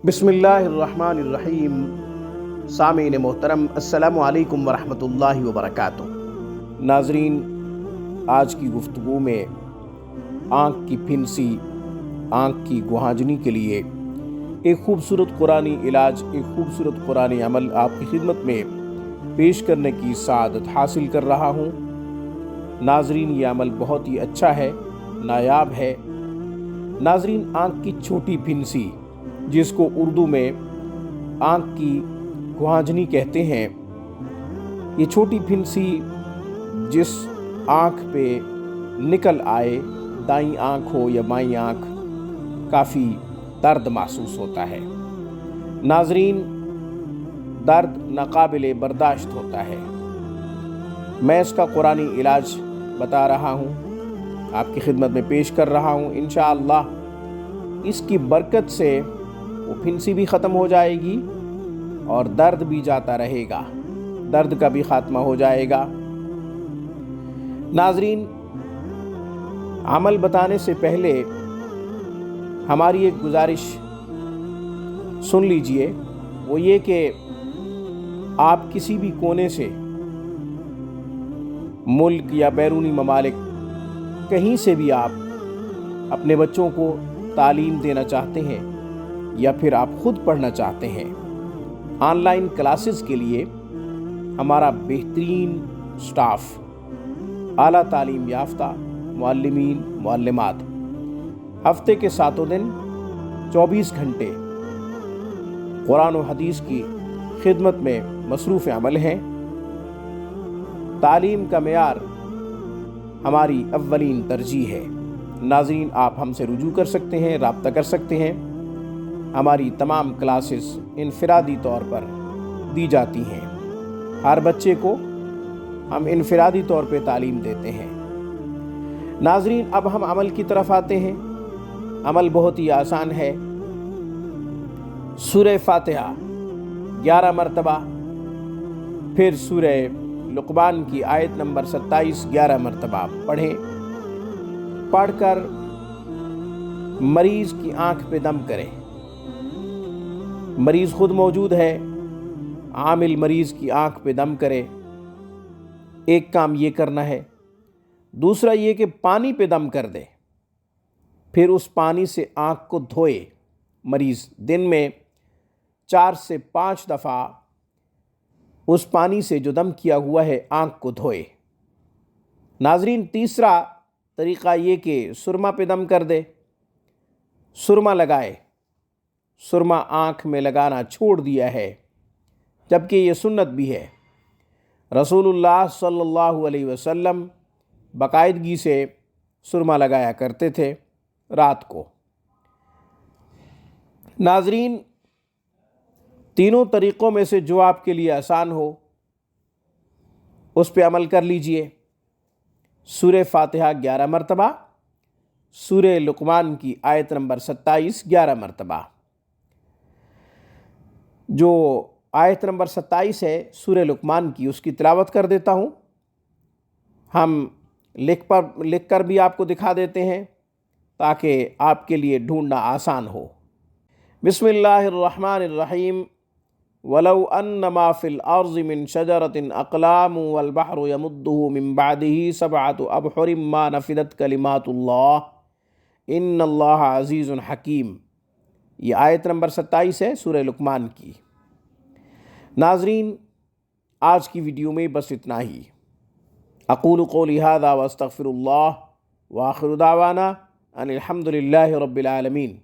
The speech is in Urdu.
بسم اللہ الرحمن الرحیم۔ سامعین محترم، السلام علیکم ورحمۃ اللہ وبرکاتہ۔ ناظرین، آج کی گفتگو میں آنکھ کی پھنسی، آنکھ کی گہانجنی کے لیے ایک خوبصورت قرآنی علاج، ایک خوبصورت قرآنی عمل آپ کی خدمت میں پیش کرنے کی سعادت حاصل کر رہا ہوں۔ ناظرین، یہ عمل بہت ہی اچھا ہے، نایاب ہے۔ ناظرین، آنکھ کی چھوٹی پھنسی، جس کو اردو میں آنکھ کی گہانجنی کہتے ہیں، یہ چھوٹی پھنسی جس آنکھ پہ نکل آئے، دائیں آنکھ ہو یا بائیں آنکھ، کافی درد محسوس ہوتا ہے۔ ناظرین، درد ناقابل برداشت ہوتا ہے۔ میں اس کا قرآنی علاج بتا رہا ہوں، آپ کی خدمت میں پیش کر رہا ہوں۔ انشاءاللہ اس کی برکت سے وہ پھنسی بھی ختم ہو جائے گی اور درد بھی جاتا رہے گا، درد کا بھی خاتمہ ہو جائے گا۔ ناظرین، عمل بتانے سے پہلے ہماری ایک گزارش سن لیجئے، وہ یہ کہ آپ کسی بھی کونے سے، ملک یا بیرونی ممالک، کہیں سے بھی آپ اپنے بچوں کو تعلیم دینا چاہتے ہیں یا پھر آپ خود پڑھنا چاہتے ہیں، آن لائن کلاسز کے لیے ہمارا بہترین سٹاف، اعلیٰ تعلیم یافتہ معلمین، معلمات، ہفتے کے 7 دن 24 گھنٹے قرآن و حدیث کی خدمت میں مصروف عمل ہیں۔ تعلیم کا معیار ہماری اولین ترجیح ہے۔ ناظرین، آپ ہم سے رجوع کر سکتے ہیں، رابطہ کر سکتے ہیں۔ ہماری تمام کلاسز انفرادی طور پر دی جاتی ہیں، ہر بچے کو ہم انفرادی طور پہ تعلیم دیتے ہیں۔ ناظرین، اب ہم عمل کی طرف آتے ہیں۔ عمل بہت ہی آسان ہے۔ سورہ فاتحہ 11 مرتبہ، پھر سورہ لقمان کی آیت نمبر 27 11 مرتبہ پڑھیں۔ پڑھ کر مریض کی آنکھ پہ دم کریں۔ مریض خود موجود ہے، عامل مریض کی آنکھ پہ دم کرے۔ ایک کام یہ کرنا ہے۔ دوسرا یہ کہ پانی پہ دم کر دے، پھر اس پانی سے آنکھ کو دھوئے۔ مریض دن میں 4 سے 5 دفعہ اس پانی سے جو دم کیا ہوا ہے آنکھ کو دھوئے۔ ناظرین، تیسرا طریقہ یہ کہ سرما پہ دم کر دے، سرما لگائے۔ سرما آنکھ میں لگانا چھوڑ دیا ہے، جبکہ یہ سنت بھی ہے۔ رسول اللہ صلی اللہ علیہ وسلم باقاعدگی سے سرما لگایا کرتے تھے رات کو۔ ناظرین، تینوں طریقوں میں سے جو آپ کے لیے آسان ہو اس پہ عمل کر لیجئے۔ سورہ فاتحہ 11 مرتبہ، سورہ لقمان کی آیت نمبر 27 11 مرتبہ۔ جو آیت نمبر 27 ہے سورہ لقمان کی، اس کی تلاوت کر دیتا ہوں۔ ہم لکھ کر بھی آپ کو دکھا دیتے ہیں تاکہ آپ کے لیے ڈھونڈنا آسان ہو۔ بسم اللہ الرحمن الرحیم۔ وَلَوْ أَنَّ مَا فِي الْأَرْضِ مِنْ شَجَرَةٍ أَقْلَامٌ وَالْبَحْرُ يَمُدُّهُ مِنْ بَعْدِهِ 7 أَبْحُرٍ مَا نَفِدَتْ كَلِمَاتُ اللَّهِ إِنَّ اللَّهَ عَزِيزٌ حَكِيمٌ۔ یہ آیت نمبر 27 ہے سورہ لقمان کی۔ ناظرین، آج کی ویڈیو میں بس اتنا ہی۔ اقول قولی ھذا واستغفر اللہ، وآخر دعوانا ان الحمد للہ رب العالمین۔